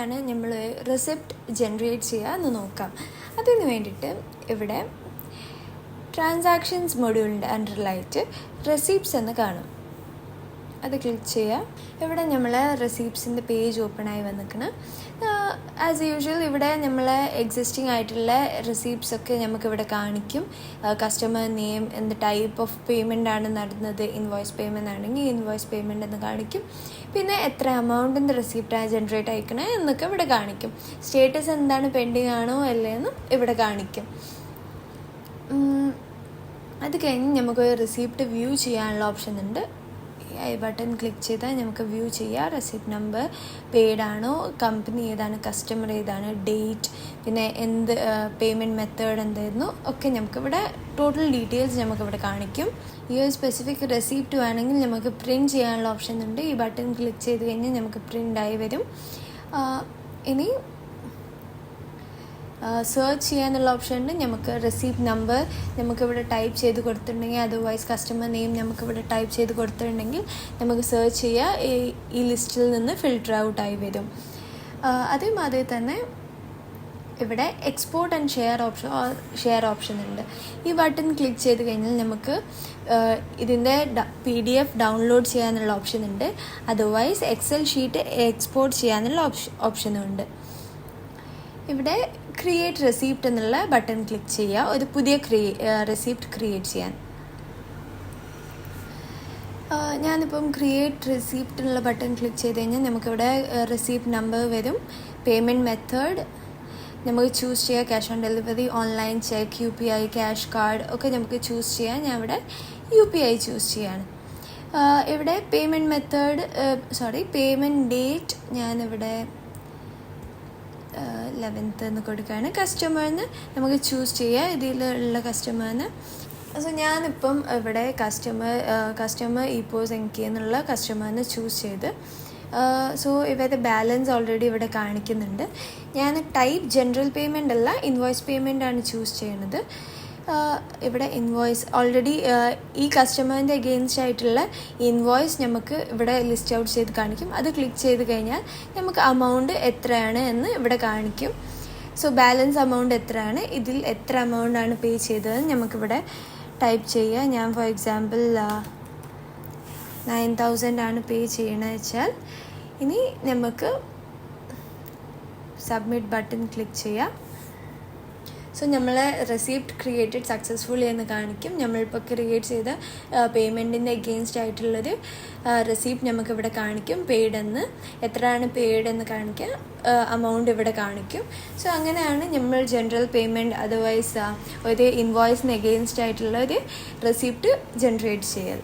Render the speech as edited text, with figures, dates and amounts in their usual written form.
എങ്ങനെയാണ് നമ്മൾ receipt generate ചെയ്യുക എന്ന് നോക്കാം. അതിന് വേണ്ടിയിട്ട് ഇവിടെ ട്രാൻസാക്ഷൻസ് മൊഡ്യൂളിൻ്റെ അണ്ടറിലായിട്ട് റെസിപ്റ്റ്സ് എന്ന് കാണും. അത് ക്ലിക്ക് ചെയ്യുക. ഇവിടെ നമ്മൾ റെസിപ്റ്റ്സിൻ്റെ പേജ് ഓപ്പൺ ആയി വന്നിരിക്കണം. ആസ് യൂഷ്വൽ ഇവിടെ നമ്മൾ എക്സിസ്റ്റിംഗ് ആയിട്ടുള്ള റെസിപ്റ്റ്സ് ഒക്കെ നമുക്കിവിടെ കാണിക്കും. കസ്റ്റമർ നെയിം, എന്ത് ടൈപ്പ് ഓഫ് പേയ്മെൻ്റ് ആണ് നടന്നത്, ഇൻവോയ്സ് പേയ്മെൻ്റ് ആണെങ്കിൽ ഇൻവോയ്സ് പേയ്മെൻ്റ് എന്ന് കാണിക്കും. പിന്നെ എത്ര എമൗണ്ടിൻ്റെ റെസിപ്റ്റാണ് ജനറേറ്റ് അയക്കണേ എന്നൊക്കെ ഇവിടെ കാണിക്കും. സ്റ്റേറ്റസ് എന്താണ്, പെൻഡിങ് ആണോ അല്ലേന്നും ഇവിടെ കാണിക്കും. അത് കഴിഞ്ഞ് നമുക്ക് റെസിപ്റ്റ് വ്യൂ ചെയ്യാനുള്ള ഓപ്ഷൻ ഉണ്ട്. ഐ ബട്ടൺ ക്ലിക്ക് ചെയ്താൽ നമുക്ക് വ്യൂ ചെയ്യാം. റെസിപ്റ്റ് നമ്പർ, പെയ്ഡ് ആണോ, കമ്പനി ഏതാണ്, കസ്റ്റമർ ഏതാണ്, ഡേറ്റ്, പിന്നെ എന്ത് പേയ്മെൻറ്റ് മെത്തേഡ് എന്തായിരുന്നു ഒക്കെ നമുക്കിവിടെ ടോട്ടൽ ഡീറ്റെയിൽസ് നമുക്കിവിടെ കാണിക്കും. ഈ ഒരു സ്പെസിഫിക് റെസിപ്റ്റ് വേണമെങ്കിൽ നമുക്ക് പ്രിൻറ്റ് ചെയ്യാനുള്ള ഓപ്ഷൻ ഉണ്ട്. ഈ ബട്ടൺ ക്ലിക്ക് ചെയ്ത് കഴിഞ്ഞാൽ നമുക്ക് പ്രിൻ്റായി വരും. ഇനി സെർച്ച് ചെയ്യാനുള്ള ഓപ്ഷൻ ഉണ്ട്. നമുക്ക് റെസിപ്റ്റ് നമ്പർ നമുക്കിവിടെ ടൈപ്പ് ചെയ്ത് കൊടുത്തിട്ടുണ്ടെങ്കിൽ, അതർവൈസ് കസ്റ്റമർ നെയിം നമുക്കിവിടെ ടൈപ്പ് ചെയ്ത് കൊടുത്തിട്ടുണ്ടെങ്കിൽ നമുക്ക് സെർച്ച് ചെയ്യുക. ഈ ലിസ്റ്റിൽ നിന്ന് ഫിൽട്ടർ ഔട്ടായി വരും. അതേമാതിരി തന്നെ ഇവിടെ എക്സ്പോർട്ട് ആൻഡ് ഷെയർ ഓപ്ഷൻ ഉണ്ട്. ഈ ബട്ടൺ ക്ലിക്ക് ചെയ്ത് കഴിഞ്ഞാൽ നമുക്ക് ഇതിൻ്റെ PDF ഡൗൺലോഡ് ചെയ്യാനുള്ള ഓപ്ഷൻ ഉണ്ട്. അതർവൈസ് എക്സൽ ഷീറ്റ് എക്സ്പോർട്ട് ചെയ്യാനുള്ള ഓപ്ഷനും ഉണ്ട്. ഇവിടെ ക്രിയേറ്റ് റെസിപ്റ്റ് എന്നുള്ള ബട്ടൺ ക്ലിക്ക് ചെയ്യുക, ഒരു പുതിയ റെസിപ്റ്റ് ക്രിയേറ്റ് ചെയ്യാൻ. ഞാനിപ്പം ക്രിയേറ്റ് റെസിപ്റ്റ് എന്നുള്ള ബട്ടൺ ക്ലിക്ക് ചെയ്ത് കഴിഞ്ഞാൽ നമുക്കിവിടെ റെസിപ്റ്റ് നമ്പർ വരും, പേയ്മെൻറ്റ് മെത്തേഡ് നമുക്ക് ചൂസ് ചെയ്യാം, cash on delivery, online check, UPI, cash card ഒക്കെ നമുക്ക് ചൂസ് ചെയ്യാം. ഞാൻ ഇവിടെ UPI ചൂസ് ചെയ്യാണ്. ഇവിടെ പേയ്മെൻറ്റ് മെത്തേഡ് പേയ്മെൻറ്റ് ഡേറ്റ് ഞാനിവിടെ 11th എന്ന് കൊടുക്കുകയാണ്. കസ്റ്റമറിന് നമുക്ക് ചൂസ് ചെയ്യാം, ഇതിലുള്ള കസ്റ്റമറിന്. സോ ഞാനിപ്പം ഇവിടെ കസ്റ്റമർ ഇപ്പോസ് എനിക്ക് എന്നുള്ള കസ്റ്റമറിന് ചൂസ് ചെയ്ത്. സോ ഇവരുടെ ബാലൻസ് ഓൾറെഡി ഇവിടെ കാണിക്കുന്നുണ്ട്. ഞാൻ ടൈപ്പ് ജനറൽ പേയ്മെൻ്റ് അല്ല, ഇൻവോയ്സ് പേയ്മെൻ്റ് ആണ് ചൂസ് ചെയ്യുന്നത്. ഇവിടെ ഇൻവോയ്സ് ഓൾറെഡി ഈ കസ്റ്റമറിൻ്റെ അഗെയിൻസ്റ്റ് ആയിട്ടുള്ള ഇൻവോയ്സ് നമുക്ക് ഇവിടെ ലിസ്റ്റ് ഔട്ട് ചെയ്ത് കാണിക്കും. അത് ക്ലിക്ക് ചെയ്ത് കഴിഞ്ഞാൽ നമുക്ക് അമൗണ്ട് എത്രയാണ് എന്ന് ഇവിടെ കാണിക്കും. സോ ബാലൻസ് അമൗണ്ട് എത്രയാണ്, ഇതിൽ എത്ര എമൗണ്ട് ആണ് പേ ചെയ്തതെന്ന് നമുക്കിവിടെ ടൈപ്പ് ചെയ്യുക. ഞാൻ ഫോർ എക്സാമ്പിൾ 9,000 ആണ് പേ ചെയ്യണമെന്ന് വെച്ചാൽ ഇനി നമുക്ക് സബ്മിറ്റ് ബട്ടൺ ക്ലിക്ക് ചെയ്യാം. സോ നമ്മൾ റെസിപ്റ്റ് ക്രിയേറ്റഡ് സക്സസ്ഫുള്ളി എന്ന് കാണിക്കും. നമ്മളിപ്പോൾ ക്രിയേറ്റ് ചെയ്ത പേയ്മെൻറ്റിൻ്റെ അഗെയിൻസ്റ്റ് ആയിട്ടുള്ളൊരു റെസിപ്റ്റ് നമുക്കിവിടെ കാണിക്കും. പെയ്ഡ് എന്ന്, എത്രയാണ് പെയ്ഡ് എന്ന് കാണിക്കുക, അമൗണ്ട് ഇവിടെ കാണിക്കും. സോ അങ്ങനെയാണ് നമ്മൾ ജനറൽ പേയ്മെൻറ്റ് അതർവൈസ് ഒരു ഇൻവോയ്സിന് അഗെയിൻസ്റ്റ് ആയിട്ടുള്ള ഒരു റെസിപ്റ്റ് ജനറേറ്റ് ചെയ്യൽ.